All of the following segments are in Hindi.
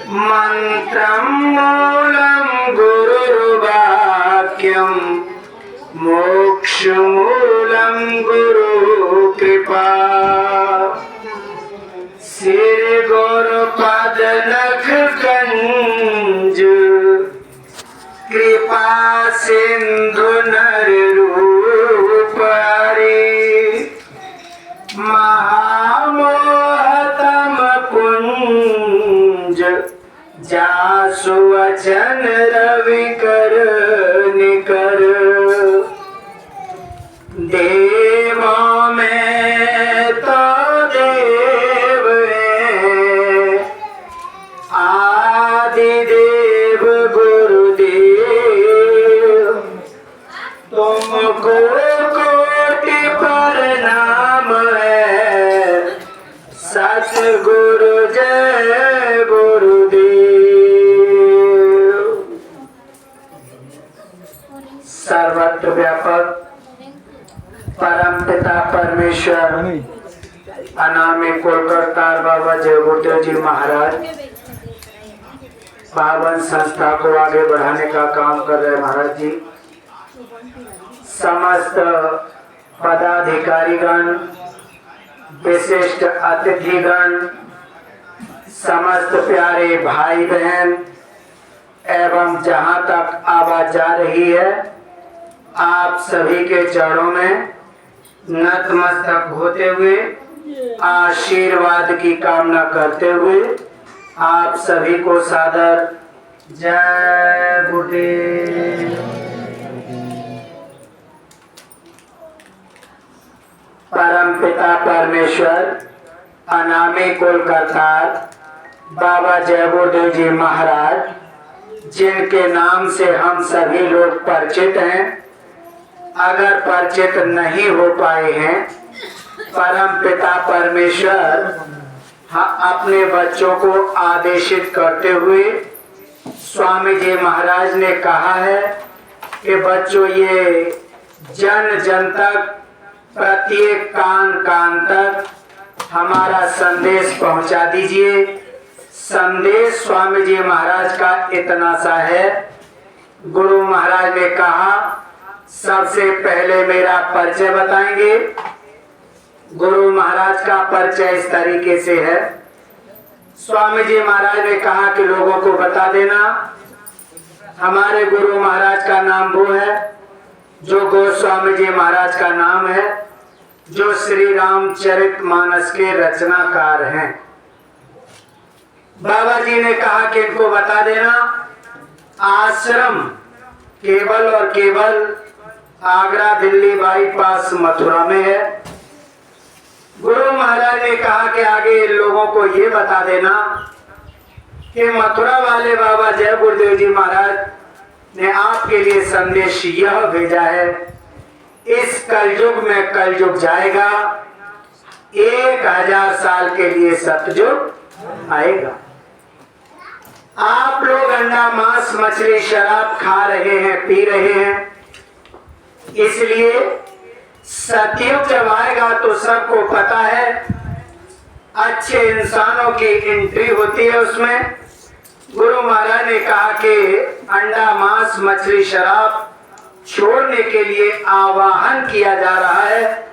मंत्रं मूलं गुरुर्वाक्यं मोक्षमूलं गुरुकृपा। श्री गुरुपद नख कंज कृपा सिंधु नर रूप हरि। महामोहतम कुंज जासु वचन रवि कर निकर। देवों में तो देव है आदिदेव गुरुदेव। तुमको कोटि प्रणाम है सतगुरु जय गुरुदेव। सर्वत्र व्यापक परम पिता परमेश्वर अनामी कुलकर्ता बाबा जय गुरुदेव जी महाराज पावन संस्था को आगे बढ़ाने का काम कर रहे महाराज जी। समस्त पदाधिकारीगण, विशिष्ट अतिथिगण, समस्त प्यारे भाई बहन एवं जहां तक आवाज जा रही है, आप सभी के चरणों में नतमस्तक होते हुए आशीर्वाद की कामना करते हुए आप सभी को सादर जय गुरुदेव। परम पिता परमेश्वर अनामी कुलकर्ता बाबा जय गुरुदेव जी महाराज, जिनके नाम से हम सभी लोग परिचित हैं, अगर परिचित नहीं हो पाए हैं, परम पिता परमेश्वर अपने बच्चों को आदेशित करते हुए स्वामी जी महाराज ने कहा है कि बच्चों ये जन जन तक प्रत्येक कान कान तक हमारा संदेश पहुंचा दीजिए। संदेश स्वामी जी महाराज का इतना सा है। गुरु महाराज ने कहा सबसे पहले मेरा परिचय बताएंगे। गुरु महाराज का परिचय इस तरीके से है। स्वामी जी महाराज ने कहा कि लोगों को बता देना हमारे गुरु महाराज का नाम वो है जो गोस्वामी जी महाराज का नाम है, जो श्री रामचरितमानस के रचनाकार हैं। बाबा जी ने कहा कि इनको बता देना आश्रम केवल और केवल आगरा दिल्ली बाईपास मथुरा में है। गुरु महाराज ने कहा कि आगे इन लोगों को ये बता देना कि मथुरा वाले बाबा जय गुरुदेव जी महाराज ने आपके लिए संदेश यह भेजा है, इस कलयुग में कलयुग जाएगा, 1000 साल के लिए सतयुग आएगा। आप लोग अंडा मांस मछली शराब खा रहे हैं, पी रहे हैं, इसलिए सतयुग जब आएगा तो सबको पता है अच्छे इंसानों की एंट्री होती है उसमें। गुरु महाराज ने कहा कि अंडा मांस मछली शराब छोड़ने के लिए आवाहन किया जा रहा है,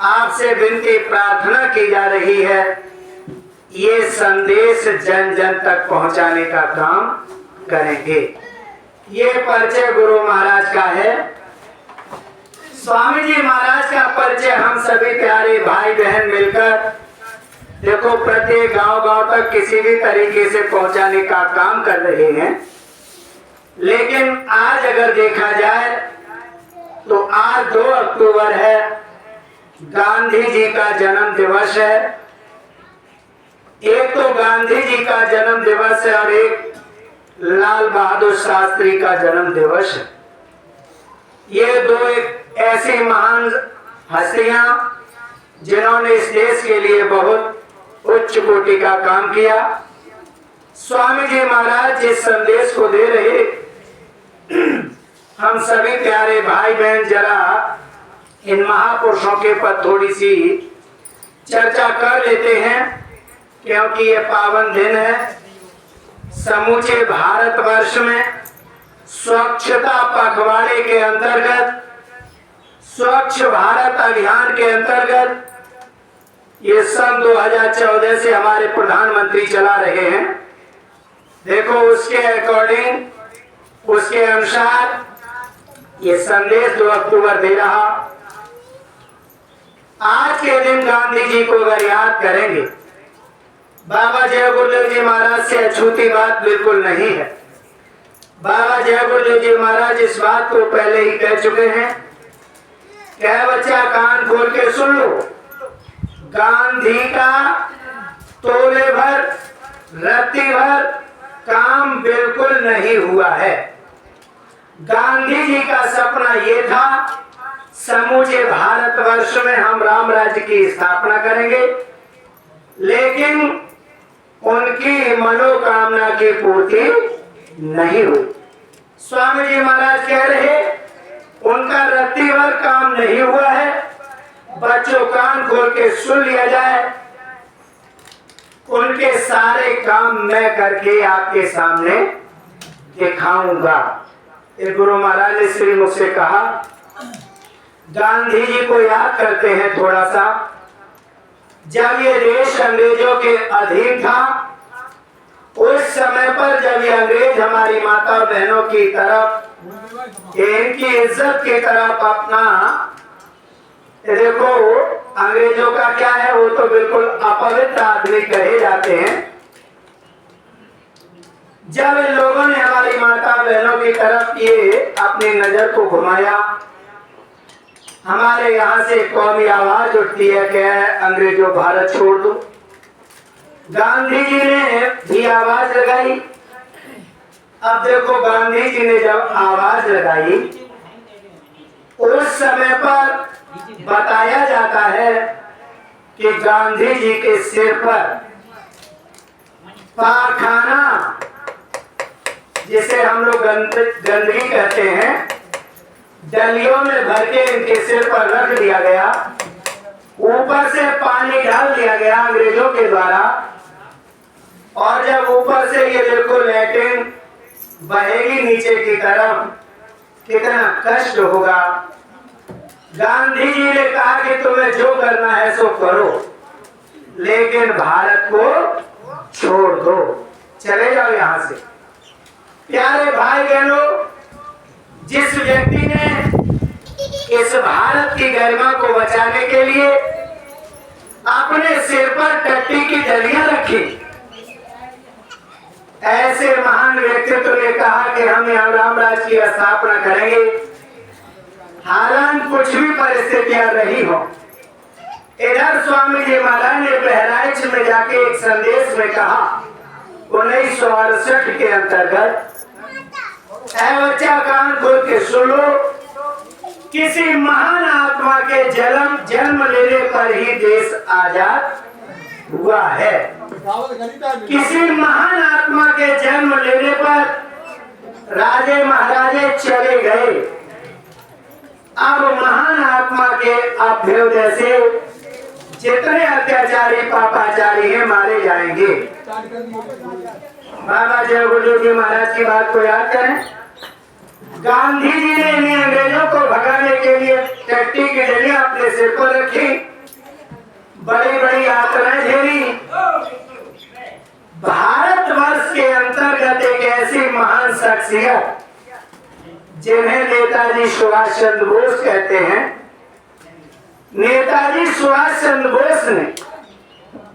आपसे विनती प्रार्थना की जा रही है, ये संदेश जन जन तक पहुंचाने का काम करेंगे। ये परिचय गुरु महाराज का है। स्वामी जी महाराज का परिचय हम सभी प्यारे भाई बहन मिलकर देखो प्रत्येक गांव गांव तक किसी भी तरीके से पहुंचाने का काम कर रहे हैं। लेकिन आज अगर देखा जाए तो आज 2 अक्टूबर है, गांधी जी का जन्म दिवस है। एक तो गांधी जी का जन्म दिवस है और एक लाल बहादुर शास्त्री का जन्म दिवस है। ये 2 एक ऐसी महान हस्तियां जिन्होंने इस देश के लिए बहुत उच्च कोटि का काम किया। स्वामी जी महाराज जिस संदेश को दे रहे, हम सभी प्यारे भाई बहन जरा इन महापुरुषों के पर थोड़ी सी चर्चा कर लेते हैं, क्योंकि ये पावन दिन है। समूचे भारतवर्ष में स्वच्छता पखवाड़े के अंतर्गत, स्वच्छ भारत अभियान के अंतर्गत ये सन 2014 से हमारे प्रधानमंत्री चला रहे हैं। देखो उसके अकॉर्डिंग, उसके अनुसार ये संदेश 2 अक्टूबर दे रहा। आज के दिन गांधी जी को अगर याद करेंगे, बाबा जय गुरुदेव जी महाराज से अछूती बात बिल्कुल नहीं है। बाबा जय गुरुदेव जी महाराज इस बात को पहले ही कह चुके हैं, क्या बच्चा कान खोल के सुन लो, गांधी का तोले भर रत्ती भर काम बिल्कुल नहीं हुआ है। गांधी जी का सपना ये था, समूचे भारतवर्ष में हम राम राज्य की स्थापना करेंगे, लेकिन उनकी मनोकामना की पूर्ति नहीं हुई। स्वामी जी महाराज कह रहे उनका रत्ती भर काम नहीं हुआ है। बच्चों कान खोल के सुन लिया जाए, उनके सारे काम मैं करके आपके सामने दिखाऊंगा। एक गुरु महाराज ने श्री मुझसे कहा, गांधी जी को याद करते हैं थोड़ा सा। जब ये देश अंग्रेजों के अधीन था, उस समय पर जब ये अंग्रेज हमारी माता बहनों की तरफ, इनकी इज्जत की तरफ अपना, देखो अंग्रेजों का क्या है, वो तो बिल्कुल अपवित्र आदमी कहे जाते हैं। जब इन लोगों ने हमारी माता बहनों की तरफ ये अपनी नजर को घुमाया, हमारे यहाँ से कौमी आवाज उठती है कि अंग्रेजों भारत छोड़ दो। गांधी जी ने भी आवाज लगाई। अब देखो गांधी जी ने जब आवाज लगाई, उस समय पर बताया जाता है कि गांधी जी के सिर पर पाखाना, जिसे हम लोग गंदगी कहते हैं, डलियों में भर के इनके सिर पर रख दिया गया। ऊपर से पानी डाल दिया गया अंग्रेजों के द्वारा, और जब ऊपर से ये बिल्कुल लैट्रिन बहेगी नीचे की तरफ, कितना कष्ट होगा। गांधी जी ने कहा कि तुम्हें जो करना है सो करो, लेकिन भारत को छोड़ दो, चले जाओ यहां से। प्यारे भाई बहनों, जिस व्यक्ति ने इस भारत की गरिमा को बचाने के लिए अपने सिर पर टट्टी की डलियां रखी, ऐसे महान व्यक्तित्व ने कहा कि हम यहाँ राम राज्य की स्थापना करेंगे, हालांकि कुछ भी परिस्थितियां रही हो। इधर स्वामी जी महाराज ने बहराइच में जाके एक संदेश में कहा, 1968 के अंतर्गत, ऐ बच्चा कान खोल के सुन लो, किसी महान आत्मा के जन्म लेने पर ही देश आजाद हुआ है। किसी महान आत्मा के जन्म लेने पर राजे महाराजे चले गए। अब महान आत्मा के अभ्युदय से जितने अत्याचारी पापाचारी हैं मारे जाएंगे। बाबा जय गुरुदेव जी महाराज की बात को याद करें। गांधी जी ने इन अंग्रेजों को भगाने के लिए टट्टी की डलियां अपने सिर पर रखी, बड़ी बड़ी यात्राएं झेली। भारतवर्ष के अंतर्गत एक ऐसी महान शख्सियत जिन्हें नेताजी सुभाष चंद्र बोस कहते हैं, नेताजी सुभाष चंद्र बोस ने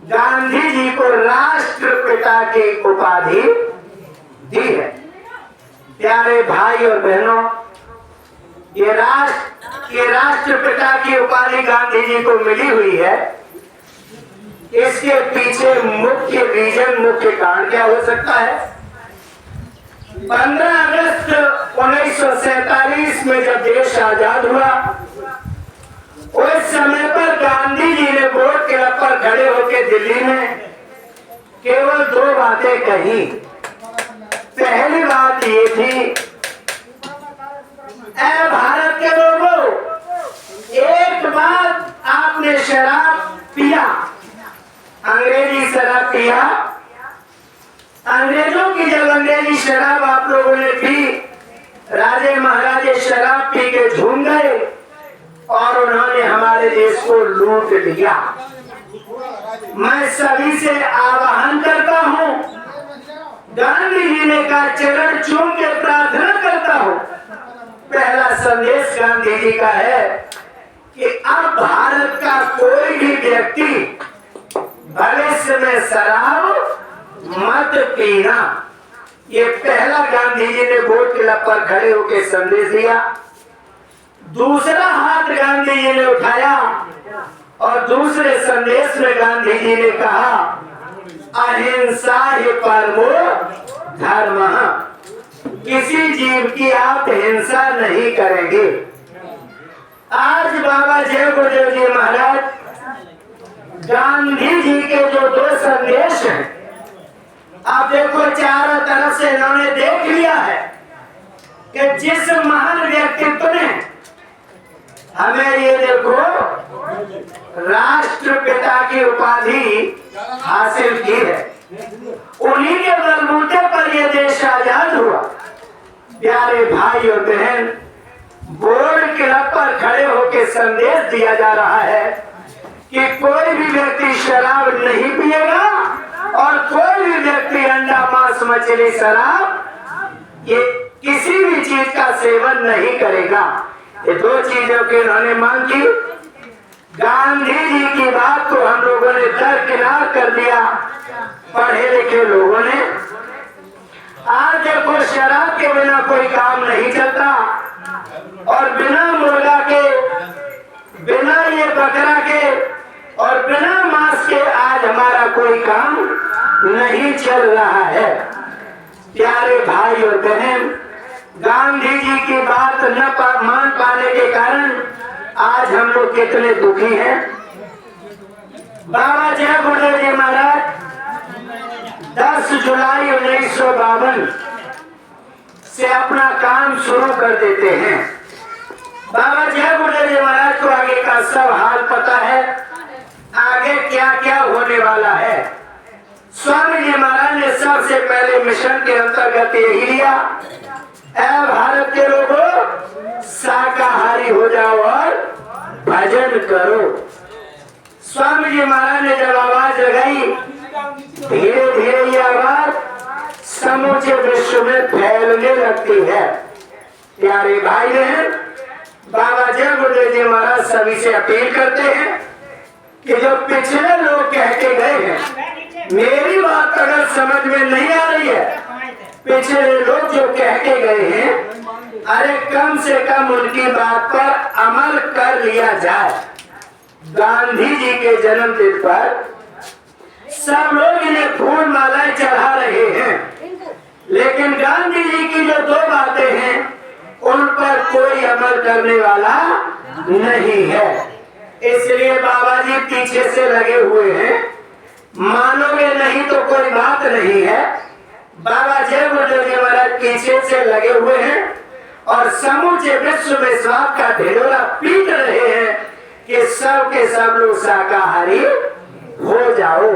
गांधी जी को राष्ट्रपिता की उपाधि दी है। प्यारे भाई और बहनों, ये राष्ट्रपिता की उपाधि गांधी जी को मिली हुई है। इसके पीछे मुख्य रीजन, मुख्य कारण क्या हो सकता है? 15 अगस्त 1947 में जब देश आजाद हुआ, उस समय पर गांधी जी ने वोट क्लब पर खड़े होकर दिल्ली में केवल 2 बातें कही। पहली बात ये थी, ऐ भारत के लोगों, एक बार आपने शराब पिया, अंग्रेजी शराब पिया, अंग्रेजों की जब अंग्रेजी शराब आप लोगों ने पी, राजे महाराजे शराब पी के झूम गए और उन्होंने हमारे देश को लूट लिया। मैं सभी से आह्वान करता हूँ, गांधी जी ने का चरण चूम के प्रार्थना करता हूँ। पहला संदेश गांधी जी का है कि अब भारत का कोई भी व्यक्ति भविष्य में शराब मत पीना। ये पहला गांधी जी ने बोर्ड के पर खड़े होकर संदेश दिया। दूसरा हाथ गांधी जी ने उठाया और दूसरे संदेश में गांधी जी ने कहा, अहिंसा ही परमो धर्मः। किसी जीव की आप हिंसा नहीं करेंगे। आज बाबा जय गुरुदेव जी महाराज गांधी जी के जो दो संदेश हैं, आप देखो चारों तरफ से इन्होंने देख लिया है कि जिस महान व्यक्तित्व ने हमें ये देखो राष्ट्रपिता की उपाधि हासिल की है, उन्हीं के बलबूते पर यह देश आजाद हुआ। प्यारे भाई और बहन, बोर्ड क्लब पर खड़े होकर संदेश दिया जा रहा है कि कोई भी व्यक्ति शराब नहीं पिएगा और कोई भी व्यक्ति अंडा मांस मछली शराब ये किसी भी चीज का सेवन नहीं करेगा। ये दो चीजों की उन्होंने मांग की। गांधी जी की बात को हम लोगों ने दरकिनार कर दिया, पढ़े लिखे लोगों ने। आज देखो शराब के बिना कोई काम नहीं चलता और बिना मुर्गा के, बिना ये बकरा के और बिना मांस के आज हमारा कोई काम नहीं चल रहा है। प्यारे भाई और बहन, गांधी जी की बात न मान पाने के कारण आज हम लोग कितने दुखी हैं। बाबा जय गुरुदेव जी महाराज 10 जुलाई 1952 से अपना काम शुरू कर देते हैं। बाबा जय गुरुदेव जी महाराज को आगे का सब हाल पता है, आगे क्या क्या होने वाला है। स्वामी जी महाराज ने सबसे पहले मिशन के अंतर्गत यही लिया, ऐ भारत के लोगों शाकाहारी हो जाओ और भजन करो। स्वामी जी महाराज ने जब आवाज लगाई, धीरे धीरे ये आवाज समूचे विश्व में फैलने लगती है। प्यारे भाई बहन, बाबा जय गुरुदेव जी महाराज सभी से अपील करते हैं कि जो पिछले लोग कह के गए हैं, मेरी बात अगर समझ में नहीं आ रही है, पिछले लोग जो कह के गए हैं, अरे कम से कम उनकी बात पर अमल कर लिया जाए। गांधी जी के जन्मदिन पर सब लोग इन्हें फूल मालाएं चढ़ा रहे हैं, लेकिन गांधी जी की जो दो बातें हैं उन पर कोई अमल करने वाला नहीं है। इसलिए बाबा जी पीछे से लगे हुए हैं। मानोगे नहीं तो कोई बात नहीं है, बाबा जय गुरुदेव जी महाराज पीछे से लगे हुए हैं और समूचे विश्व में स्वाद का ढिढोरा पीट रहे हैं कि सब के सब लोग शाकाहारी हो जाओ।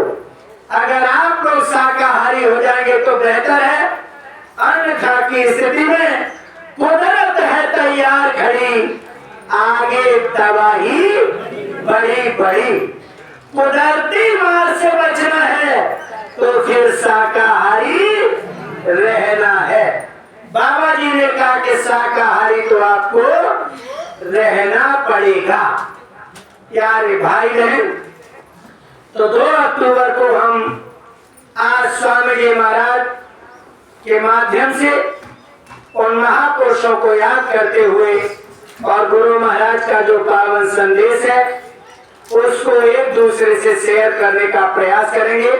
अगर आप लोग शाकाहारी हो जाएंगे तो बेहतर है, अन्यथा की स्थिति में कुदरत है तैयार खड़ी, आगे तबाही बड़ी बड़ी। कुदरती मार से बचना है तो फिर शाकाहारी रहना है। बाबा जी ने कहा कि शाकाहारी तो आपको रहना पड़ेगा। प्यारे भाई बहन, तो 2 अक्टूबर को हम आज स्वामी जी महाराज के माध्यम से उन महापुरुषों को याद करते हुए और गुरु महाराज का जो पावन संदेश है उसको एक दूसरे से शेयर करने का प्रयास करेंगे।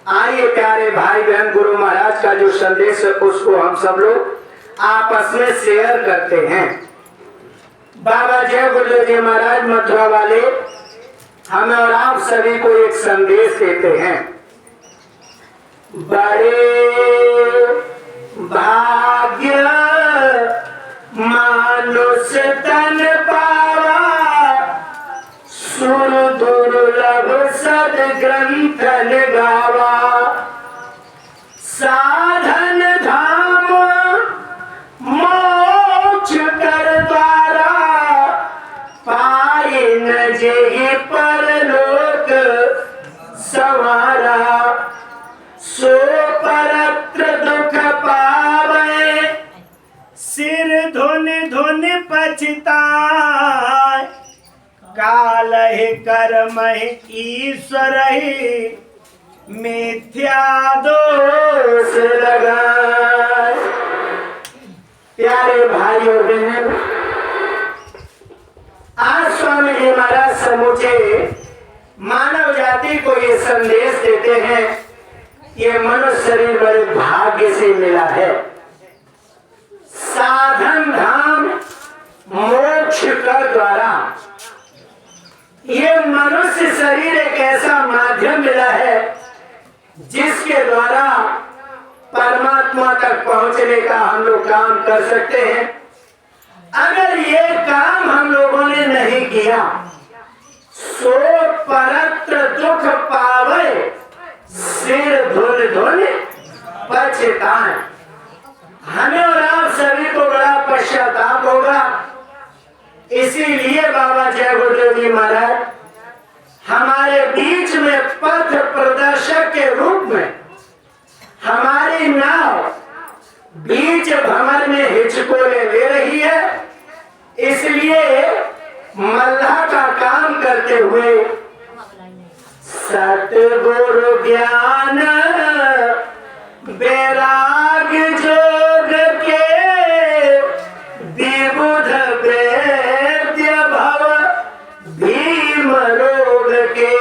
आइए प्यारे भाई बहन, गुरु महाराज का जो संदेश है उसको हम सब लोग आपस में शेयर करते हैं। बाबा जय गुरुदेव जी महाराज मथुरा वाले हमें और आप सभी को एक संदेश देते हैं। बड़े भाग्य मानुष तन पावा, सुर दुर्लभ सद ग्रंथन गावा। साधन धाम मोक्ष कर द्वारा, पाए न जेहि परलोक संवारा। सो परत्र दुख पावे, सिर धुन धुन पछताए, कालहि कर्महि ईश्वरहि, मिथ्या दोष लगाए। प्यारे भाई और बहन, आज स्वामी जी महाराज समूचे मानव जाति को ये संदेश देते हैं, ये मनुष्य शरीर बड़े भाग्य से मिला है। साधन धाम मोक्ष का द्वारा, ये मनुष्य शरीर एक ऐसा माध्यम मिला है जिसके द्वारा परमात्मा तक पहुंचने का हम लोग काम कर सकते हैं। अगर ये काम हम लोगों ने नहीं किया, सो परत्र दुख पावे, सिर धुन धुन पछताए। हमें और आप सभी को बड़ा पश्चाताप होगा। इसीलिए बाबा जय गुरुदेव जी महाराज हमारे बीच में पथ प्रदर्शक के रूप में हमारी नाव बीच भंवर में हिचकोले ले रही है। इसलिए मल्लाह का काम करते हुए सतगुरु ज्ञान वैराग जोग के, विबुध वेद्य भव भीम रोग के,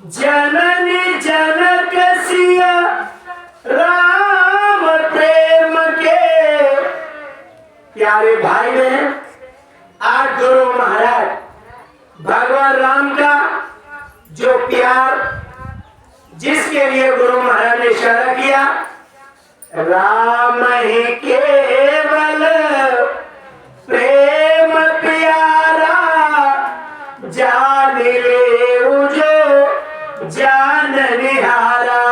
जननी जनक सिया राम प्रेम के। प्यारे भाई बहन, आज गुरु महाराज भगवान राम का जो प्यार, जिसके लिए गुरु महाराज ने इशारा किया, राम ही केवल प्रेम प्यारा, जान ले जो जान निहारा।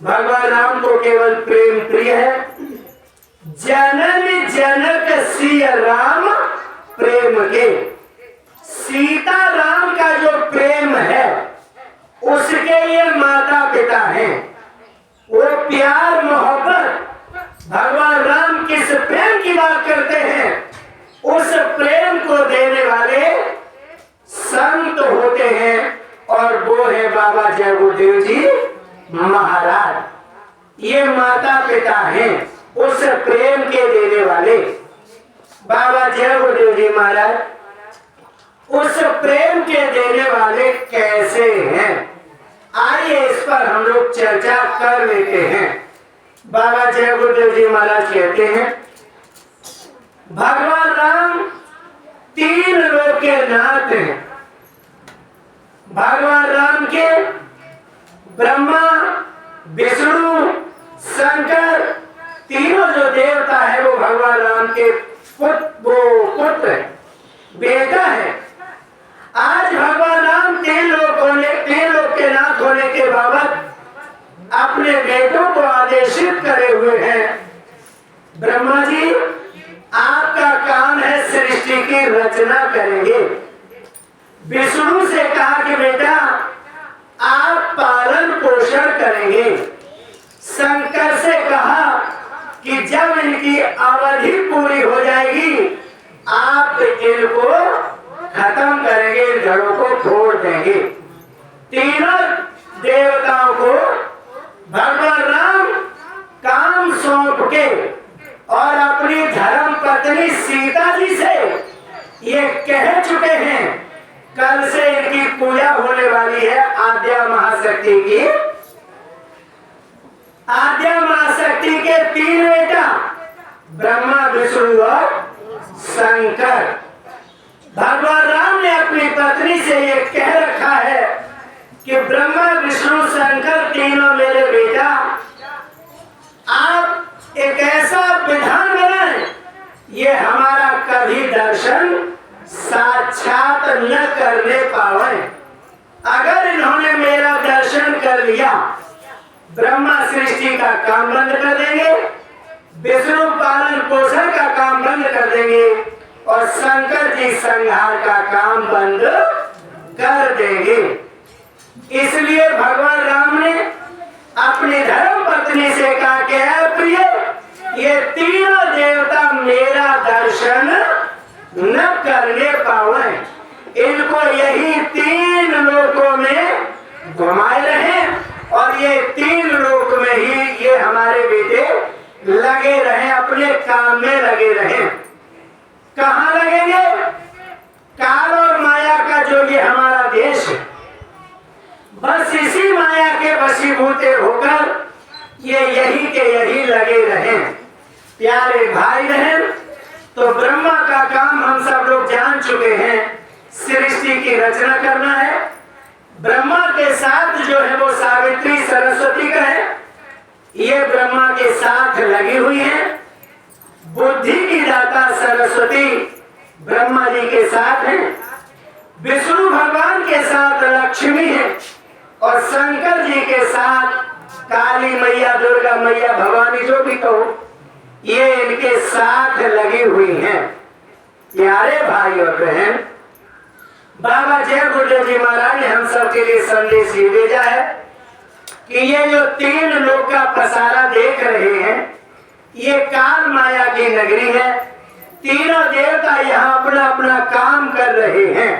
भगवान राम को केवल प्रेम प्रिय है। जनन जनक सिया राम प्रेम के, सीता राम का जो प्रेम है उसके ये माता पिता हैं। वो प्यार मोहब्बत भगवान राम किस प्रेम की बात करते हैं, उस प्रेम को देने वाले संत होते हैं, और वो है बाबा जय गुरुदेव जी महाराज। ये माता पिता हैं उस प्रेम के देने वाले। बाबा जय गुरुदेव जी महाराज उस प्रेम के देने वाले कैसे हैं, आइए इस पर हम लोग चर्चा कर लेते हैं। बाबा जय गुरुदेव जी महाराज कहते हैं, भगवान राम तीन लोग के नाथ हैं। भगवान राम के ब्रह्मा विष्णु शंकर तीनों जो देवता है वो भगवान राम के पुत्र है, बेटा है। आज भगवान राम तीन लोग के नाथ होने के बाबत अपने बेटों को आदेशित करे हुए हैं, ब्रह्मा जी आपका काम है सृष्टि की रचना करेंगे। विष्णु से कहा कि बेटा आप पालन पोषण करेंगे। शंकर से कहा कि जब इनकी अवधि पूरी हो जाएगी आप इनको खत्म करेंगे, इन जड़ों को तोड़ देंगे। तीनों देवताओं को भगवान राम काम सौंप के और अपनी धर्म पत्नी सीता जी से ये कह चुके हैं, कल से इनकी पूजा होने वाली है आद्या महाशक्ति की। आद्या महाशक्ति के तीन बेटा ब्रह्मा विष्णु और शंकर। भगवान राम ने अपनी पत्नी से ये कह रखा है कि ब्रह्मा विष्णु शंकर तीनों मेरे बेटा, आप एक ऐसा विधान बनाएं ये हमारा कभी दर्शन साक्षात न करने पावे। अगर इन्होंने मेरा दर्शन कर लिया, ब्रह्मा सृष्टि का काम बंद कर देंगे, विष्णु पालन पोषण का काम बंद कर देंगे और शंकर जी संहार का काम बंद कर देंगे। इसलिए भगवान राम ने अपनी धर्म पत्नी से कहा कि है प्रिय, ये तीनों देवता मेरा दर्शन न करने पावे, इनको यही 3 लोकों में घुमाए रहे और ये 3 लोक में ही ये हमारे बेटे लगे रहे, अपने काम में लगे रहे। कहाँ लगेंगे? काल और माया का जो ये हमारा देश है, बस इसी माया के वशीभूत होकर ये यही के यही लगे रहे। प्यारे भाई बहन, तो ब्रह्मा का काम हम सब लोग जान चुके हैं, सृष्टि की रचना करना है। ब्रह्मा के साथ जो है वो सावित्री सरस्वती का है, ये ब्रह्मा के साथ लगी हुई है। बुद्धि की दाता सरस्वती ब्रह्मा जी के साथ है, विष्णु भगवान के साथ लक्ष्मी है और शंकर जी के साथ काली मैया, दुर्गा मैया, भवानी, जो भी कहो, ये इनके साथ लगी हुई हैं। प्यारे भाई और बहन, बाबा जय गुरुदेव जी महाराज ने हम सब के लिए संदेश ये भेजा है कि ये जो 3 लोक का पसारा देख रहे हैं, ये काल माया की नगरी है। तीनों देवता यहाँ अपना अपना काम कर रहे हैं।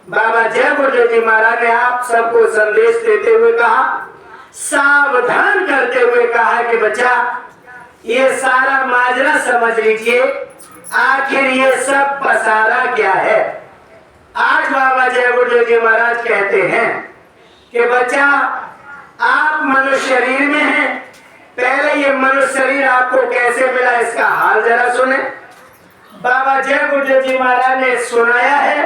बाबा जय गुरुदेव जी महाराज ने आप सबको संदेश देते हुए कहा, सावधान करते हुए कहा कि बच्चा, ये सारा माजरा समझ लीजिए, आखिर ये सब पसारा क्या है। आज बाबा जय गुरुदेव जी महाराज कहते हैं कि बच्चा, आप मनुष्य शरीर में हैं, पहले ये मनुष्य शरीर आपको कैसे मिला इसका हाल जरा सुने। बाबा जय गुरुदेव जी महाराज ने सुनाया है